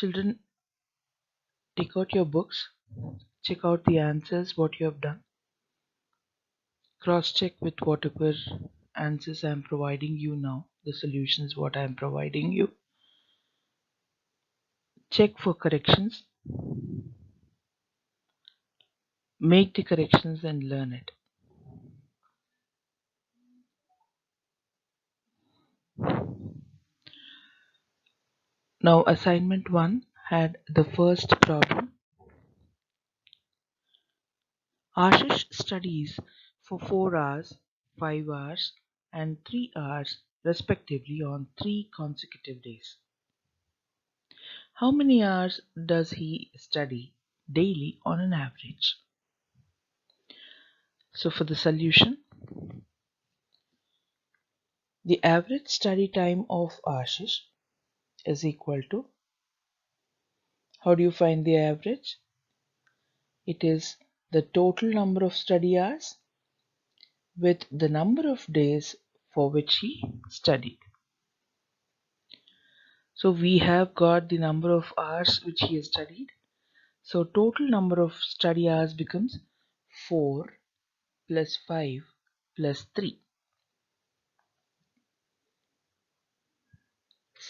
children, take out your books, check out the answers, what you have done. Cross check with whatever answers I am providing you now. The solutions what I am providing you. Check for corrections. Make the corrections and learn it. Now assignment 1 had the first problem. Ashish studies for 4 hours, 5 hours and 3 hours respectively on 3 consecutive days. How many hours does he study daily on an average? So for the solution, the average study time of Ashish is equal to, how do you find the average? It is the total number of study hours with the number of days for which he studied. So we have got the number of hours which he has studied. So total number of study hours becomes 4 plus 5 plus 3.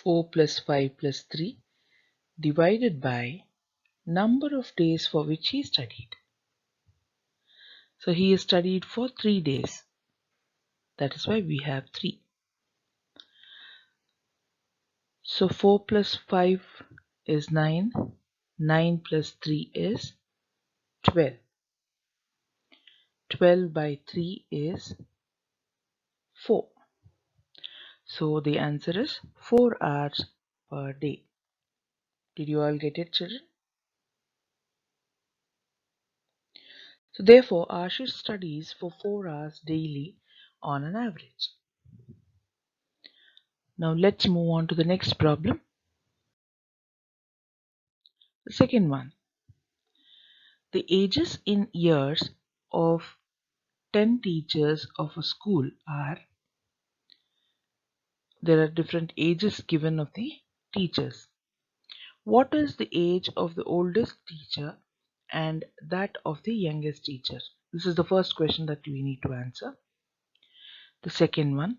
4 plus 5 plus 3 divided by number of days for which he studied. So he has studied for 3 days. That is why we have 3. So 4 plus 5 is 9. 9 plus 3 is 12. 12 by 3 is 4. So the answer is 4 hours per day. Did you all get it, children? So therefore, Ashish studies for 4 hours daily on an average. Now let's move on to the next problem. The second one. The ages in years of 10 teachers of a school are, there are different ages given of the teachers. What is the age of the oldest teacher and that of the youngest teacher? This is the first question that we need to answer. The second one,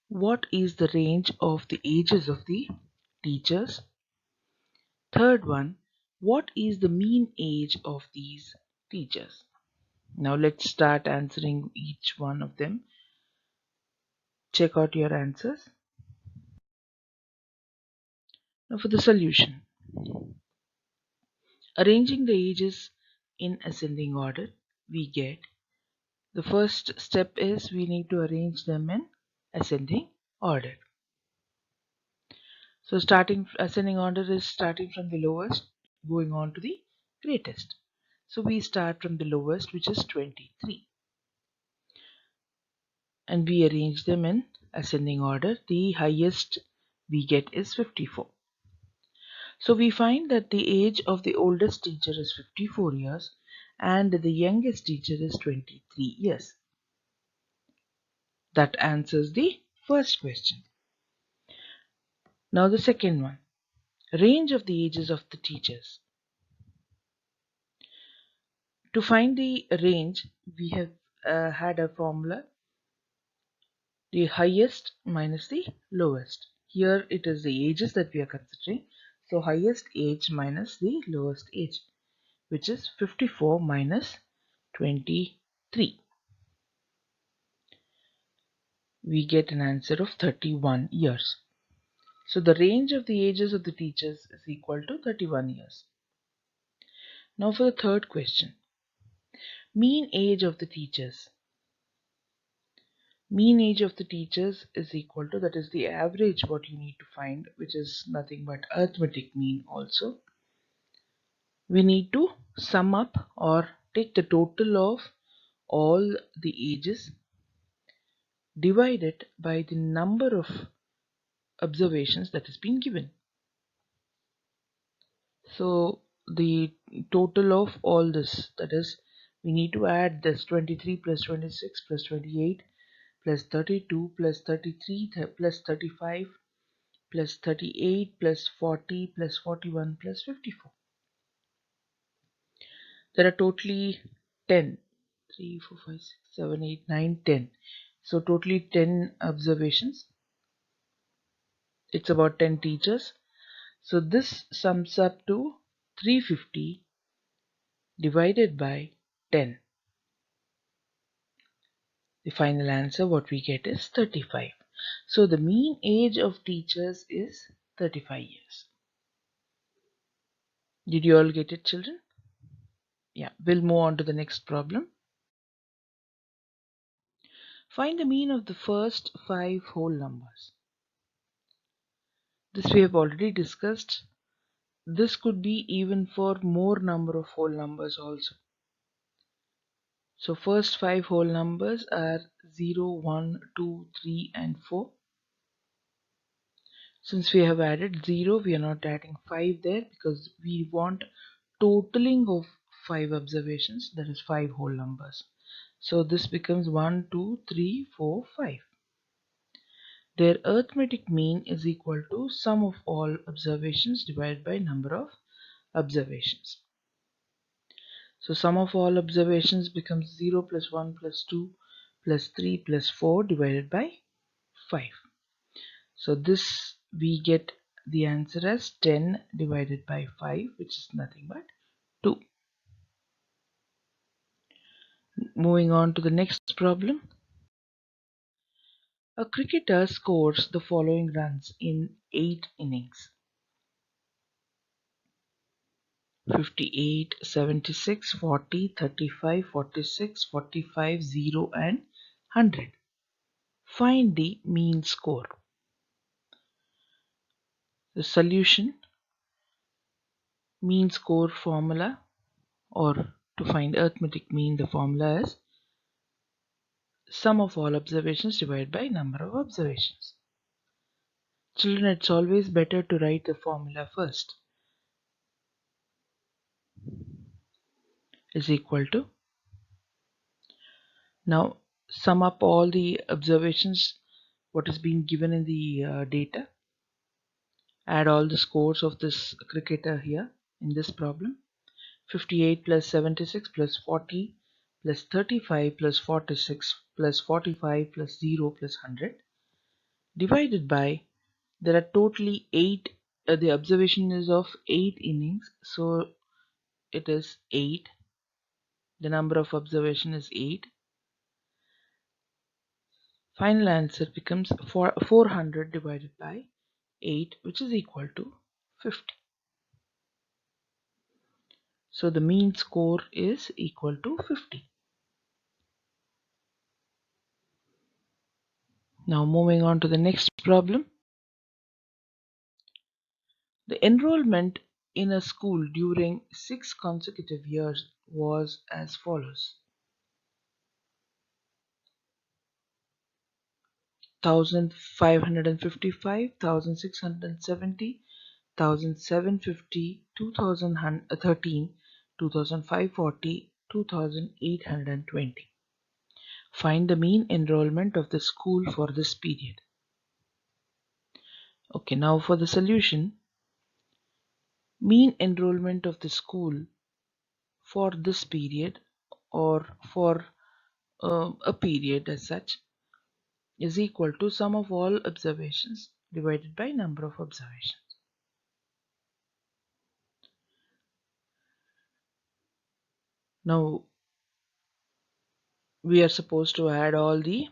what is the range of the ages of the teachers? Third one, what is the mean age of these teachers? Now let's start answering each one of them. Check out your answers. Now for the solution. Arranging the ages in ascending order, we get, the first step is we need to arrange them in ascending order. So starting ascending order is starting from the lowest going on to the greatest. So we start from the lowest, which is 23, and we arrange them in ascending order. The highest we get is 54. So we find that the age of the oldest teacher is 54 years and the youngest teacher is 23 years. That answers the first question. Now the second one. Range of the ages of the teachers. To find the range, we have had a formula, the highest minus the lowest. Here it is the ages that we are considering. So highest age minus the lowest age, which is 54 minus 23. We get an answer of 31 years. So the range of the ages of the teachers is equal to 31 years. Now for the third question. Mean age of the teachers. Mean age of the teachers is equal to, that is the average what you need to find, which is nothing but arithmetic mean also. We need to sum up or take the total of all the ages, divide it by the number of observations that has been given. So the total of all this, that is, we need to add this 23 plus 26 plus 28 plus 32 plus 33 plus 35 plus 38 plus 40 plus 41 plus 54. There are totally 10. 3, 4, 5, 6, 7, 8, 9, 10. So totally 10 observations. It's about 10 teachers. So this sums up to 350 divided by 10. The final answer what we get is 35. So the mean age of teachers is 35 years. Did you all get it, children? Yeah, we'll move on to the next problem. Find the mean of the first 5 whole numbers. This we have already discussed. This could be even for more number of whole numbers also. So first 5 whole numbers are 0, 1, 2, 3 and 4. Since we have added 0, we are not adding 5 there because we want totaling of 5 observations, that is 5 whole numbers. So this becomes 1, 2, 3, 4, 5. Their arithmetic mean is equal to sum of all observations divided by number of observations. So sum of all observations becomes 0 plus 1 plus 2 plus 3 plus 4 divided by 5. So this we get the answer as 10 divided by 5, which is nothing but 2. Moving on to the next problem. A cricketer scores the following runs in 8 innings: 58, 76, 40, 35, 46, 45, 0 and 100. Find the mean score. The solution: mean score formula, or to find arithmetic mean, the formula is sum of all observations divided by number of observations. Children, it's always better to write the formula first. Is equal to, now sum up all the observations what is being given in the data. Add all the scores of this cricketer here in this problem. 58 plus 76 plus 40 plus 35 plus 46 plus 45 plus 0 plus 100 divided by, there are totally 8, the observation is of 8 innings, so it is 8. The number of observation is 8. Final answer becomes 400 divided by 8, which is equal to 50. So the mean score is equal to 50. Now moving on to the next problem. The enrollment in a school during 6 consecutive years was as follows: 1555, 1670, 1750, 2013, 2540, 2820. Find the mean enrollment of the school for this period. Okay, now for the solution. Mean enrollment of the school for this period, or for a period as such, is equal to sum of all observations divided by number of observations. Now we are supposed to add all the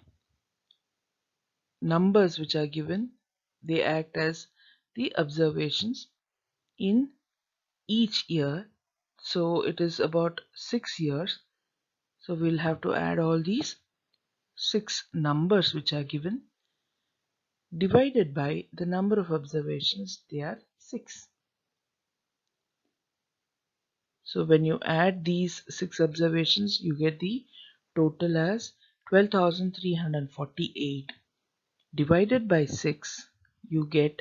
numbers which are given. They act as the observations in each year. So it is about 6 years. So we'll have to add all these 6 numbers which are given divided by the number of observations. They are 6. So when you add these 6 observations, you get the total as 12,348. Divided by 6, you get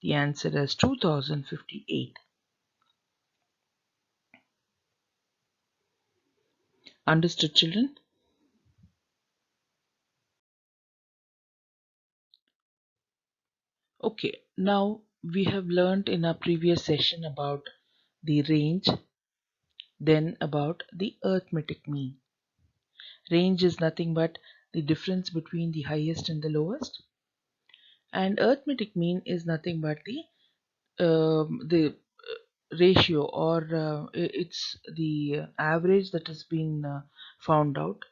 the answer as 2058. Understood, children? Okay, Now we have learned in our previous session about the range, then about the arithmetic mean. Range is nothing but the difference between the highest and the lowest, and arithmetic mean is nothing but the ratio, or it's the average that has been found out,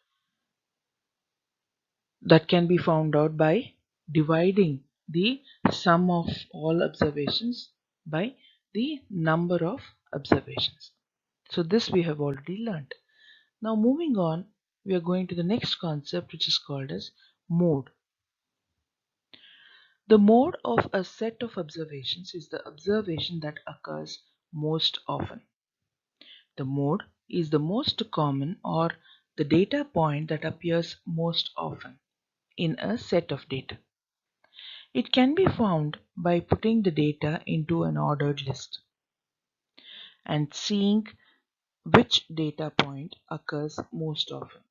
that can be found out by dividing the sum of all observations by the number of observations. So this we have already learned. Now moving on, we are going to the next concept, which is called as mode. The mode of a set of observations is the observation that occurs most often. The mode is the most common, or the data point that appears most often in a set of data. It can be found by putting the data into an ordered list and seeing which data point occurs most often.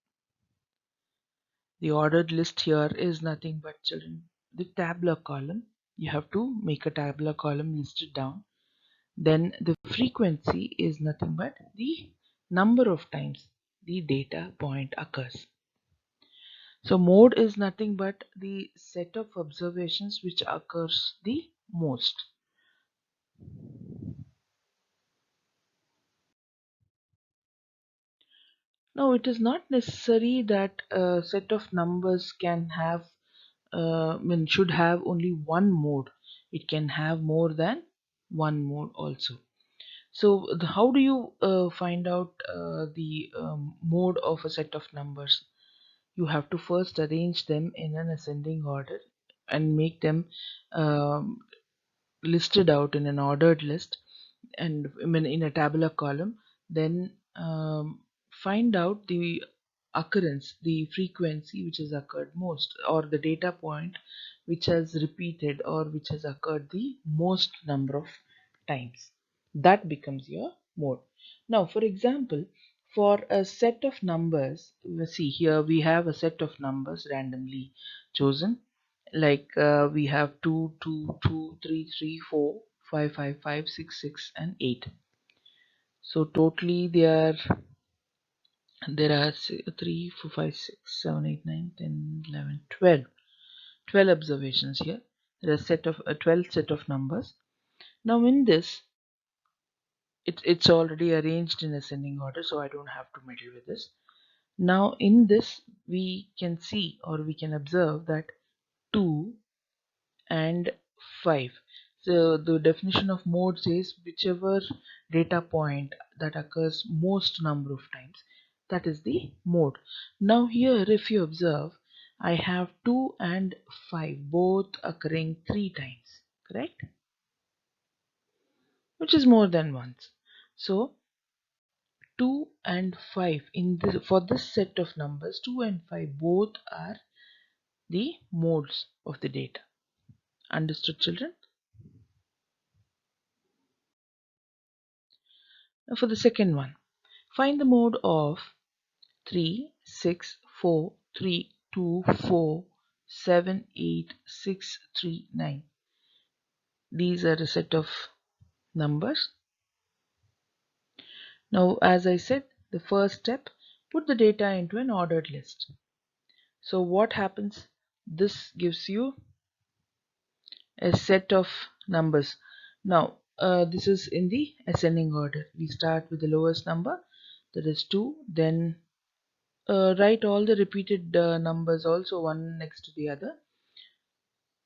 The ordered list here is nothing but, children, the tabular column. You have to make a tabular column listed down. Then the frequency is nothing but the number of times the data point occurs. So mode is nothing but the set of observations which occurs the most. Now it is not necessary that a set of numbers can have should have only one mode. It can have more than one mode also. So how do you find out the mode of a set of numbers? You have to first arrange them in an ascending order and make them um, listed out in an ordered list, and in a tabular column. Then find out the occurrence, the frequency which has occurred most, or the data point which has repeated or which has occurred the most number of times. That becomes your mode. Now for example, for a set of numbers, see here we have a set of numbers randomly chosen, like we have 2 2 2 3 3 4 5 5 5 6 6 and 8. So totally there are 3 4 5 6 7 8 9 10 11 12 observations here. There are set of 12 set of numbers. Now in this, it's already arranged in ascending order, so I don't have to meddle with this. Now in this, we can see, or we can observe, that 2 and 5. So the definition of mode says whichever data point that occurs most number of times, that is the mode. Now here if you observe, I have 2 and 5 both occurring 3 times, correct? Which is more than once. So 2 and 5 in this, for this set of numbers, 2 and 5 both are the modes of the data. Understood, children? Now for the second one, find the mode of 3 6 4 3 2 4 7 8 6 3 9. These are a set of numbers. Now as I said, the first step, put the data into an ordered list. So what happens? This gives you a set of numbers. Now this is in the ascending order. We start with the lowest number, that is 2. Then write all the repeated numbers also one next to the other.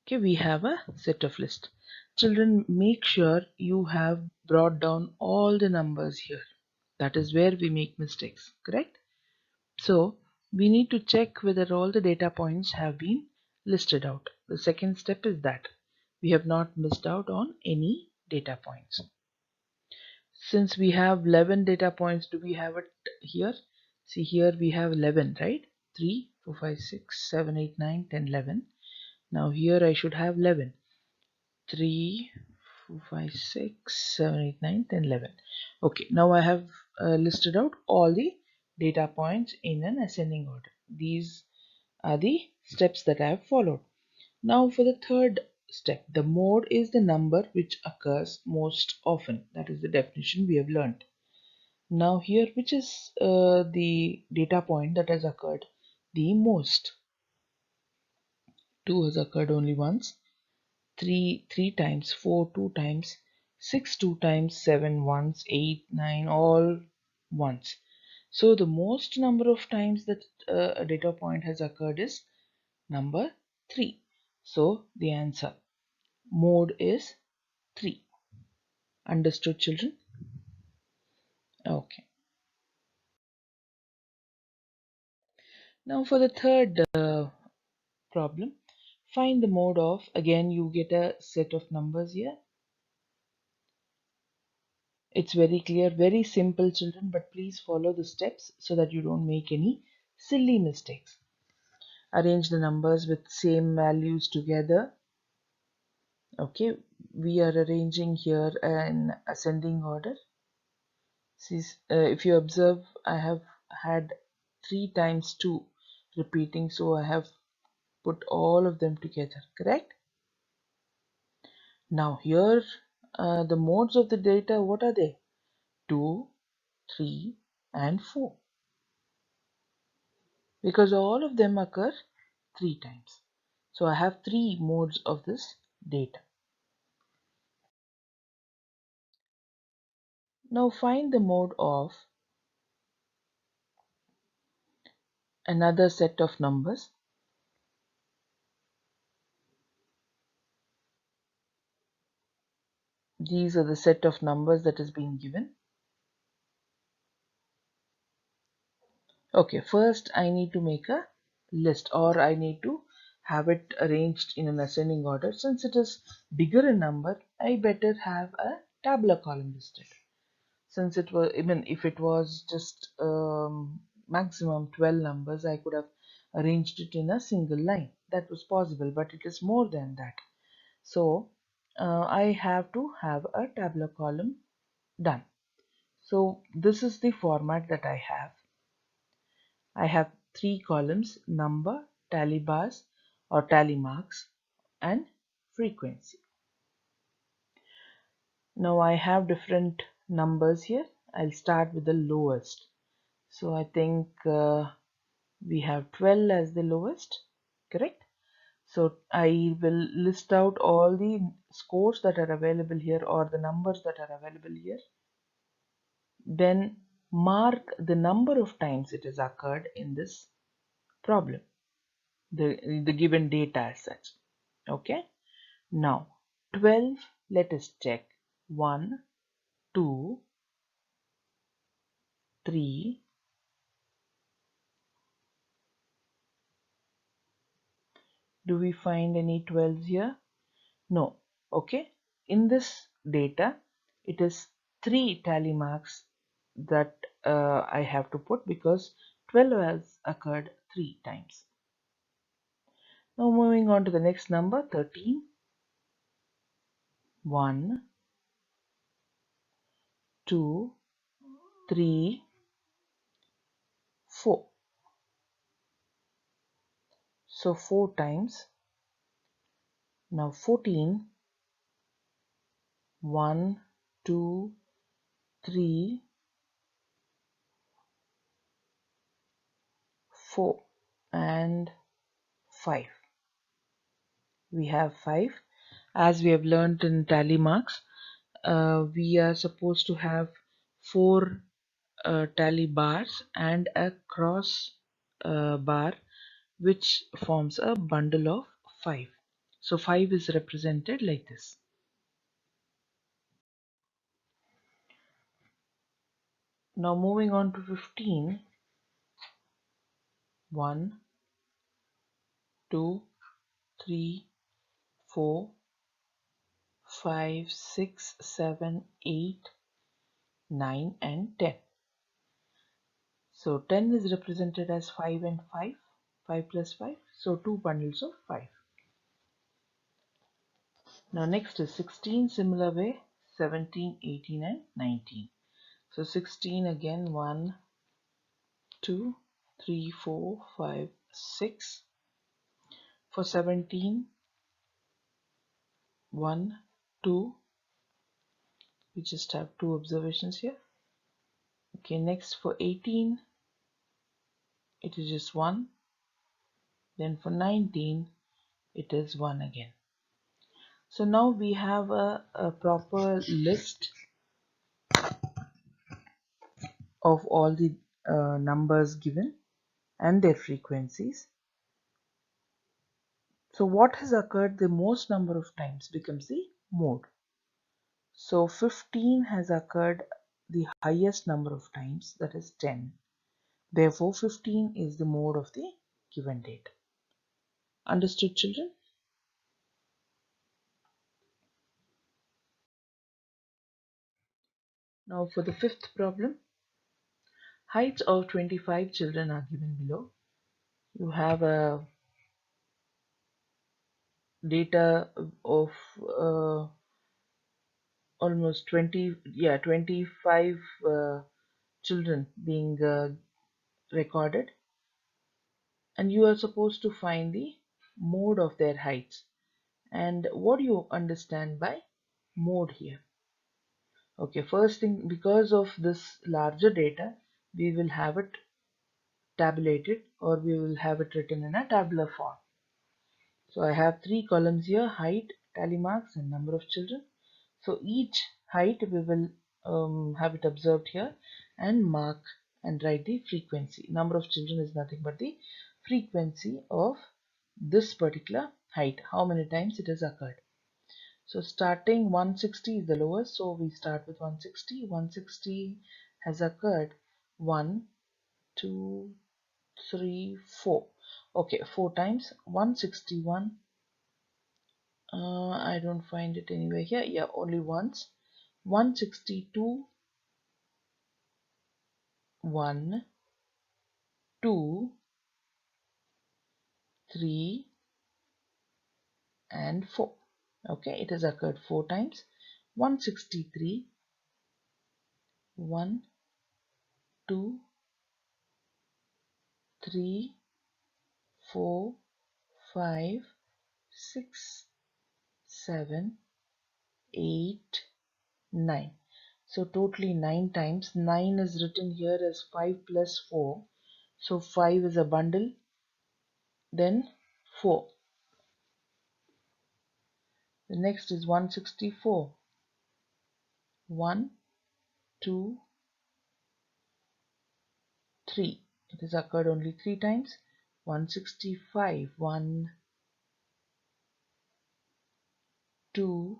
Okay, we have a set of list. Children, make sure you have brought down all the numbers here. That is where we make mistakes, correct? So we need to check whether all the data points have been listed out. The second step is that we have not missed out on any data points. Since we have 11 data points, do we have it here? See, here we have 11, right? 3 4 5 6 7 8 9 10 11. Now here I should have 11. 3 4 5 6 7 8 9 10 11. Okay, now I have listed out all the data points in an ascending order. These are the steps that I have followed. Now for the third step. The mode is the number which occurs most often. That is the definition we have learned. Now here, which is the data point that has occurred the most? 2 has occurred only once, 3 3 times, 4 2 times, 6 2 times, 7 once, 8 9 all once. So the most number of times that a data point has occurred is number 3. So the answer mode is 3. Understood, children? Okay. Now for the third problem, find the mode of, again you get a set of numbers here. It's very clear, very simple, children, but please follow the steps so that you don't make any silly mistakes. Arrange the numbers with same values together. Okay, we are arranging here in ascending order. See, if you observe, I have had 3 times 2 repeating, so I have put all of them together, correct? Now here the modes of the data, what are they? 2, 3 and 4, because all of them occur 3 times. So I have 3 modes of this data. Now find the mode of another set of numbers. These are the set of numbers that is being given. Okay, first I need to make a list, or I need to have it arranged in an ascending order. Since it is bigger in number, I better have a tabular column listed. Since it was, even if it was just maximum 12 numbers, I could have arranged it in a single line. That was possible, but it is more than that. So I have to have a tabular column done. So this is the format that I have. I have 3 columns: number, tally bars or tally marks, and frequency. Now I have different numbers here. I'll start with the lowest. So I think we have 12 as the lowest, correct? So I will list out all the scores that are available here, or the numbers that are available here. Then mark the number of times it has occurred in this problem, the given data as such. Okay, now 12, let us check. 1 2 3. Do we find any 12s here? No. Okay, in this data it is 3 tally marks that I have to put, because 12 has occurred 3 times. Now moving on to the next number, 13. 1 2 3 4. So 4 times. Now 14. 1 2 3 4 and 5. We have 5. As we have learned in tally marks, we are supposed to have 4 tally bars and a cross bar, which forms a bundle of 5. So 5 is represented like this. Now moving on to 15. 1 2 3 4 5 6 7 8 9 and 10. So 10 is represented as 5 and 5, 5 plus 5, so 2 bundles of 5. Now next is 16, similar way, 17, 18 and 19. So 16 again, 1, 2, 3, 4, 5, 6. For 17, 1, 2. We just have two observations here. Okay, next for 18, it is just 1. Then for 19, it is 1 again. So now we have a proper list of all the numbers given and their frequencies. So what has occurred the most number of times becomes the mode. So 15 has occurred the highest number of times, that is 10. Therefore 15 is the mode of the given date. Understood, children? Now for the fifth problem, heights of 25 children are given below. You have a data of almost 25 children being recorded, and you are supposed to find the mode of their heights. And what do you understand by mode here? Okay, first thing, because of this larger data, we will have it tabulated, or we will have it written in a tabular form. So I have three columns here: height, tally marks, and number of children. So each height we will have it observed here and mark and write the frequency. Number of children is nothing but the frequency of this particular height, how many times it has occurred. So starting 160 is the lowest, so we start with 160. 160 has occurred 1, 2, 3, 4. Okay, 4 times. 161. I don't find it anywhere here. Yeah, only once. 162, 1, 2, 3, and 4. Okay, it has occurred 4 times. 163, 1, 2, 3, 4, 5, 6, 7, 8, 9. So totally 9 times. 9 is written here as 5 plus 4. So 5 is a bundle, then 4. The next is 164. 1, 2, 3. It has occurred only 3 times. 165. 1, 2,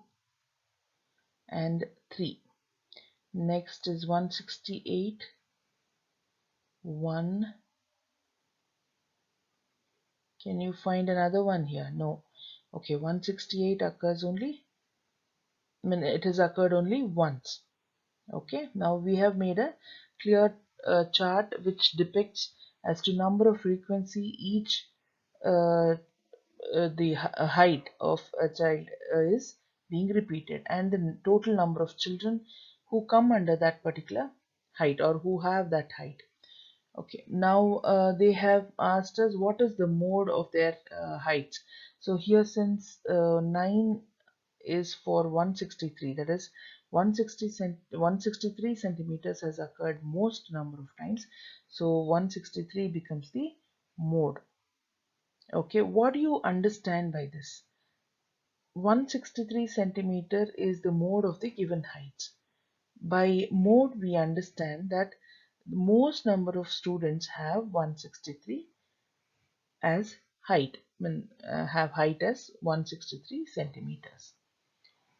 and 3. Next is 168. 1. Can you find another one here? No. Okay, 168 occurs only, it has occurred only once. Okay, now we have made a clear chart which depicts as to number of frequency each uh, the height of a child is being repeated, and the total number of children who come under that particular height or who have that height. Okay, now they have asked us what is the mode of their heights. So here, since 9 is for 163, that is 163 centimeters has occurred most number of times, so 163 becomes the mode. Okay, what do you understand by this? 163 centimeter is the mode of the given heights. By mode we understand that the most number of students have 163 as height, have height as 163 centimeters.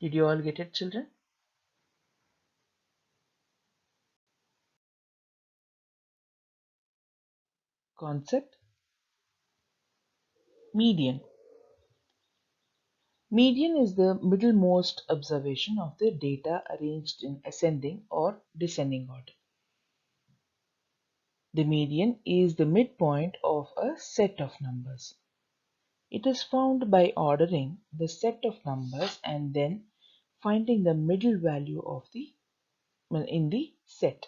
Did you all get it, children? Concept. Median. Median is the middlemost observation of the data arranged in ascending or descending order. The median is the midpoint of a set of numbers. It is found by ordering the set of numbers and then finding the middle value of the in the set.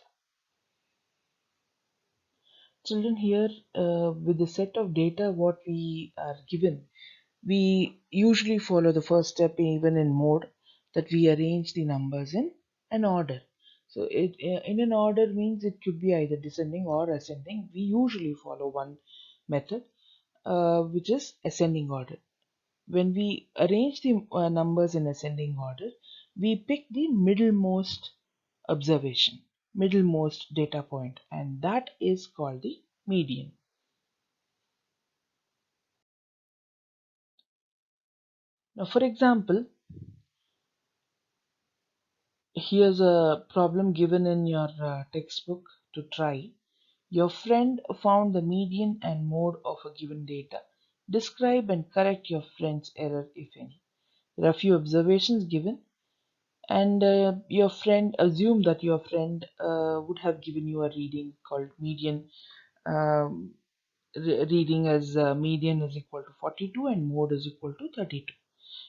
Children, here with the set of data what we are given, We usually follow the first step even in mode, that we arrange the numbers in an order. So it in an order means it could be either descending or ascending. We usually follow one method, which is ascending order. When we arrange the numbers in ascending order, we pick the middlemost observation, middlemost data point, and that is called the median. Now, for example, here's a problem given in your textbook to try. Your friend found the median and mode of a given data. Describe and correct your friend's error, if any. There are a few observations given, and your friend, assume that your friend would have given you a reading called median, um, reading as median is equal to 42 and mode is equal to 32.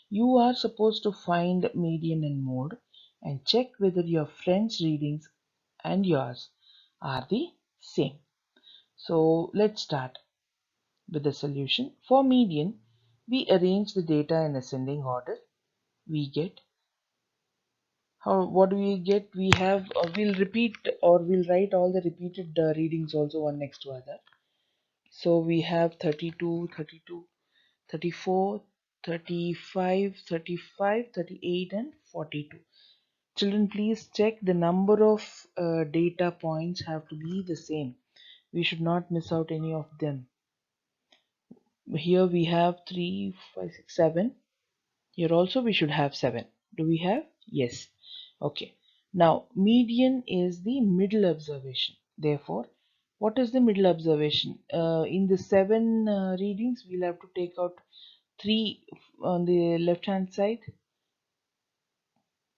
You are supposed to find median and mode and check whether your friend's readings and yours are the same. So let's start with the solution. For median, we arrange the data in ascending order. We get, what do we get? We have, we'll repeat, or we'll write all the repeated readings also one next to other. So we have 32, 32, 34, 35, 35, 38, and 42. Children, please check the number of data points have to be the same. We should not miss out any of them. Here we have 3, 5, 6, 7. Here also we should have 7. Do we have? Yes. Okay. Now, median is the middle observation. Therefore, what is the middle observation? In the 7 readings, we'll have to take out 3 on the left hand side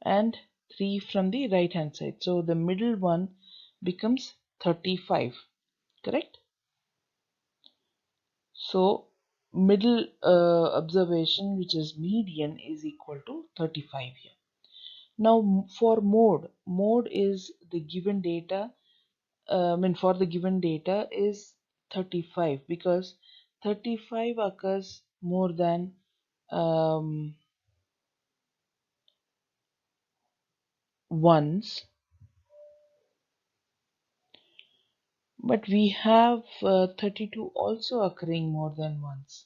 and 3 from the right hand side. So the middle one becomes 35, correct? So middle observation, which is median, is equal to 35 here. Now for mode is the given data, for the given data is 35, because 35 occurs more than um, once, but we have 32 also occurring more than once,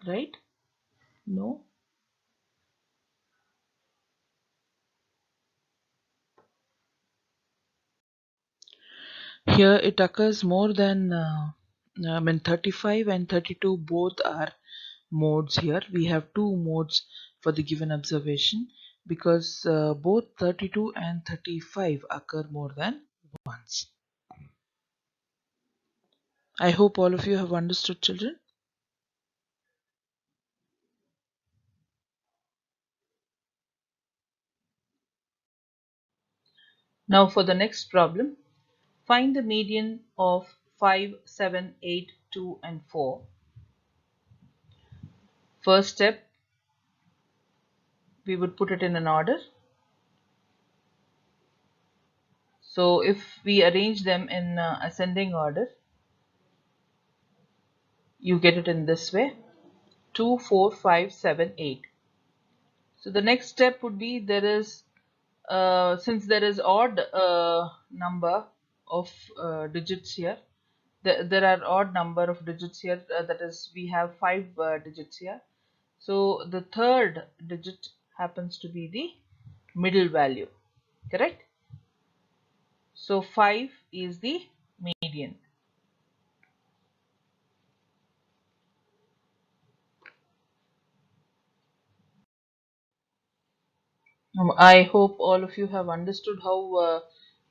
right? No? Here it occurs more than 35 and 32 both are modes. Here we have two modes for the given observation, because both 32 and 35 occur more than once. I hope all of you have understood, children. Now for the next problem, find the median of 5, 7, 8, 2 and 4. First step, we would put it in an order. So if we arrange them in ascending order, you get it in this way: 2, 4, 5, 7, 8. So the next step would be, there is, since there is odd number of digits here, there are odd number of digits here, that is, we have 5 digits here. So the third digit happens to be the middle value, correct? So 5 is the median. I hope all of you have understood how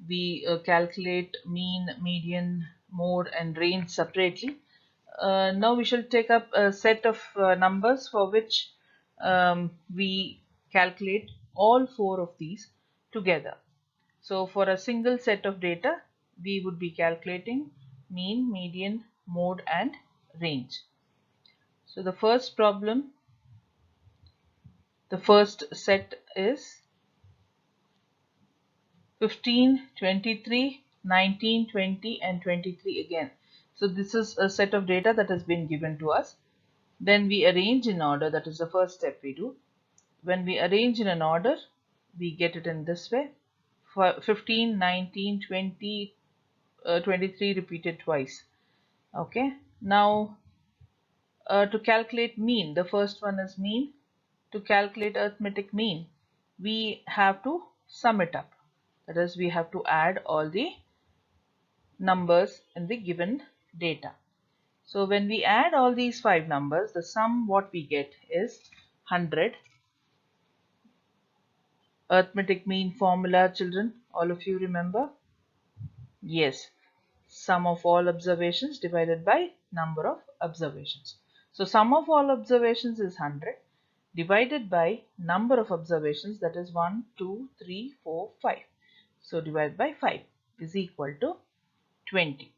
we calculate mean, median, mode and range separately. Now we shall take up a set of numbers for which we calculate all 4 of these together. So for a single set of data, we would be calculating mean, median, mode and range. So the first problem, the first set is 15, 23, 19, 20 and 23 again. So this is a set of data that has been given to us. Then we arrange in order. That is the first step we do. When we arrange in an order, we get it in this way. 15, 19, 20, 23 repeated twice. Okay. Now to calculate mean, the first one is mean. To calculate arithmetic mean, we have to sum it up. That is, we have to add all the numbers in the given data. So when we add all these 5 numbers, the sum what we get is 100. Arithmetic mean formula, children, all of you remember? Yes, sum of all observations divided by number of observations. So sum of all observations is 100 divided by number of observations, that is 1, 2, 3, 4, 5. So divided by 5 is equal to 20.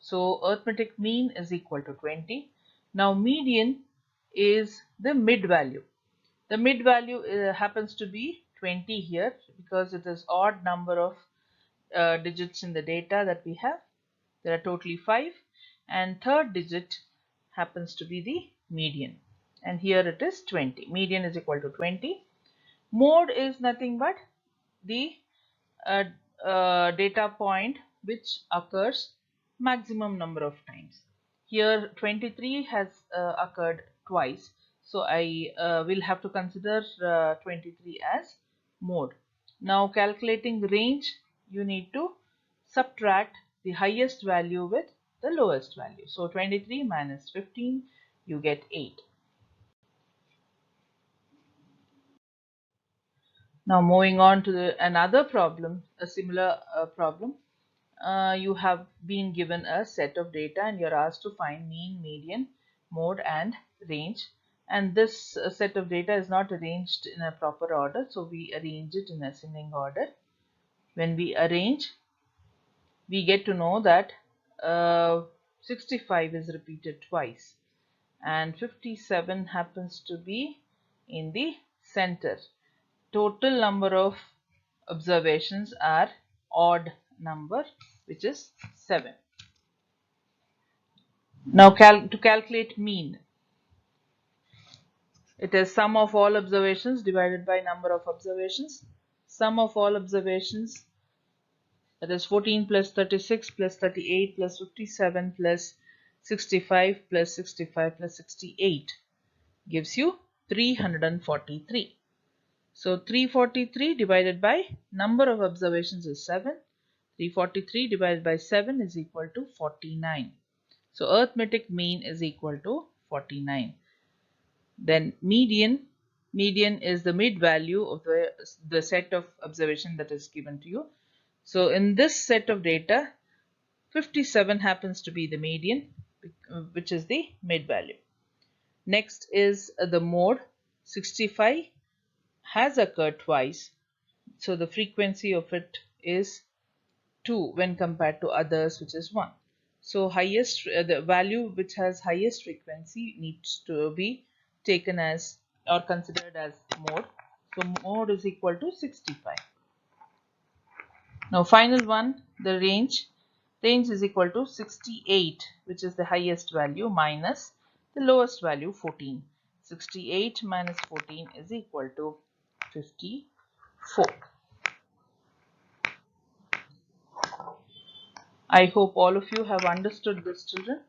So arithmetic mean is equal to 20. Now median is the mid value. The mid value happens to be 20 here because it is odd number of digits in the data that we have. There are totally 5, and third digit happens to be the median, and here it is 20. Median is equal to 20. Mode is nothing but the uh, data point which occurs maximum number of times. Here 23 has occurred twice, so I will have to consider 23 as mode. Now calculating the range, you need to subtract the highest value with the lowest value. So 23 minus 15, you get 8. Now moving on to another problem, a similar problem. You have been given a set of data and you're asked to find mean, median, mode and range. And this set of data is not arranged in a proper order, so we arrange it in ascending order. When we arrange, we get to know that 65 is repeated twice and 57 happens to be in the center. Total number of observations are odd number, which is 7. Now to calculate mean, it is sum of all observations divided by number of observations. Sum of all observations, that is 14 plus 36 plus 38 plus 57 plus 65 plus 65 plus 68 gives you 343. So 343 divided by number of observations is 7. 343 divided by 7 is equal to 49. So arithmetic mean is equal to 49. Then median is the mid value of the set of observation that is given to you. So in this set of data, 57 happens to be the median, which is the mid value. Next is the mode. 65 has occurred twice, so the frequency of it is 2 when compared to others, which is 1. So highest the value which has highest frequency needs to be taken as or considered as mode. So mode is equal to 65. Now final one, the range. Range is equal to 68, which is the highest value, minus the lowest value 14. 68 minus 14 is equal to 54. I hope all of you have understood this, children.